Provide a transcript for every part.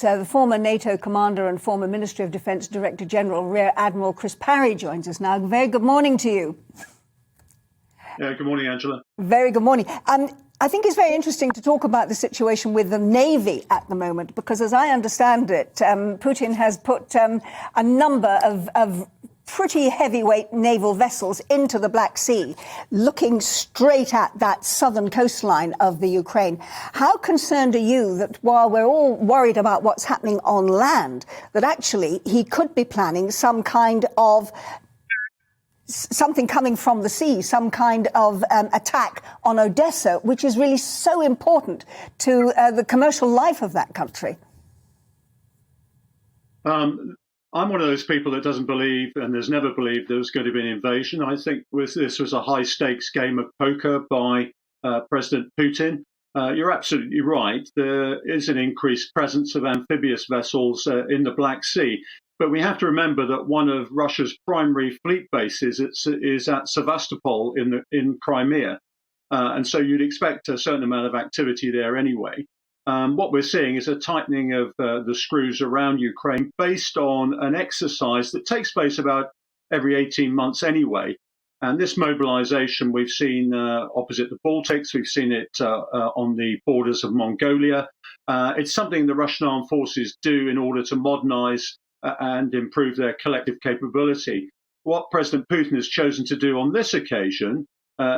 The former NATO commander and former Ministry of Defence Director General, Rear Admiral Chris Parry, joins us now. Very good morning to you. Good morning, Angela. Very good morning. I think it's very interesting to talk about the situation with the Navy at the moment, because as I understand it, Putin has put a number of pretty heavyweight naval vessels into the Black Sea, looking straight at that southern coastline of the Ukraine. How concerned are you that while we're all worried about what's happening on land, that actually he could be planning some kind of something coming from the sea, some kind of attack on Odessa, which is really so important to the commercial life of that country? I'm one of those people that doesn't believe and has never believed there was going to be an invasion. I think this was a high-stakes game of poker by President Putin. You're absolutely right. There is an increased presence of amphibious vessels in the Black Sea. But we have to remember that one of Russia's primary fleet bases is at Sevastopol in Crimea. And so you'd expect a certain amount of activity there anyway. What we're seeing is a tightening of the screws around Ukraine based on an exercise that takes place about every 18 months anyway. And this mobilization we've seen opposite the Baltics. We've seen it on the borders of Mongolia. It's something the Russian armed forces do in order to modernize and improve their collective capability. What President Putin has chosen to do on this occasion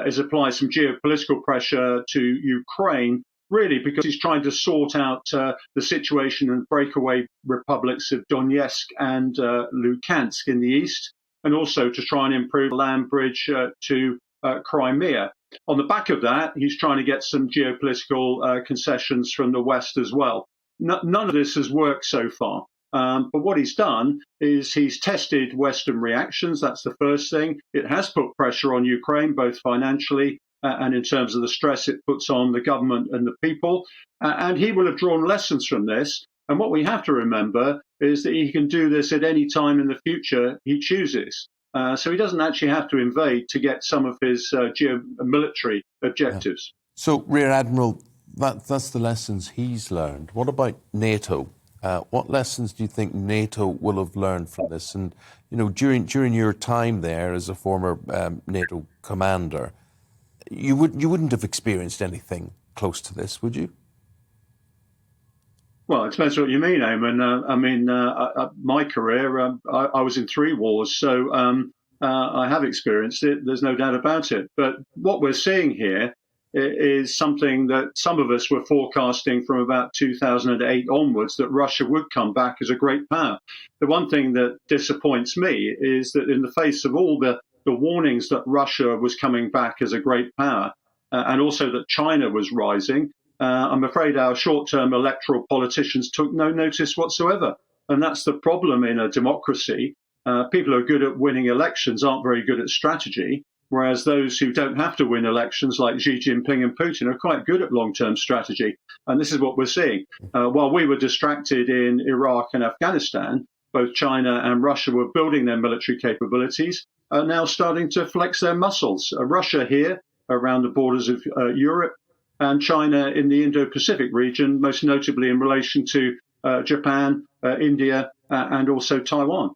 is apply some geopolitical pressure to Ukraine, really because he's trying to sort out the situation in breakaway republics of Donetsk and Luhansk in the east, and also to try and improve the land bridge to Crimea. On the back of that, he's trying to get some geopolitical concessions from the West as well. None of this has worked so far. But what he's done is he's tested Western reactions. That's the first thing. It has put pressure on Ukraine, both financially and in terms of the stress it puts on the government and the people. And he will have drawn lessons from this. And what we have to remember is that he can do this at any time in the future he chooses. So he doesn't actually have to invade to get some of his military objectives. Yeah. So, Rear Admiral, that's the lessons he's learned. What about NATO? What lessons do you think NATO will have learned from this? And, you know, during your time there as a former NATO commander, you wouldn't have experienced anything close to this, would you? Well, it depends what you mean, Eamon. My career, I was in 3 wars, so I have experienced it. There's no doubt about it. But what we're seeing here is something that some of us were forecasting from about 2008 onwards, that Russia would come back as a great power. The one thing that disappoints me is that in the face of all the warnings that Russia was coming back as a great power, and also that China was rising, I'm afraid our short-term electoral politicians took no notice whatsoever. And that's the problem in a democracy. People who are good at winning elections aren't very good at strategy. Whereas those who don't have to win elections, like Xi Jinping and Putin, are quite good at long-term strategy. And this is what we're seeing. While we were distracted in Iraq and Afghanistan, both China and Russia were building their military capabilities, are now starting to flex their muscles. Russia here, around the borders of Europe, and China in the Indo-Pacific region, most notably in relation to Japan, India, and also Taiwan.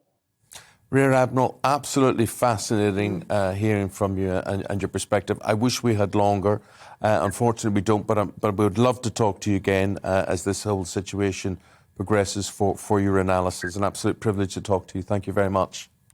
Rear Admiral, absolutely fascinating hearing from you and your perspective. I wish we had longer. Unfortunately, we don't, but we would love to talk to you again as this whole situation progresses for your analysis. An absolute privilege to talk to you. Thank you very much.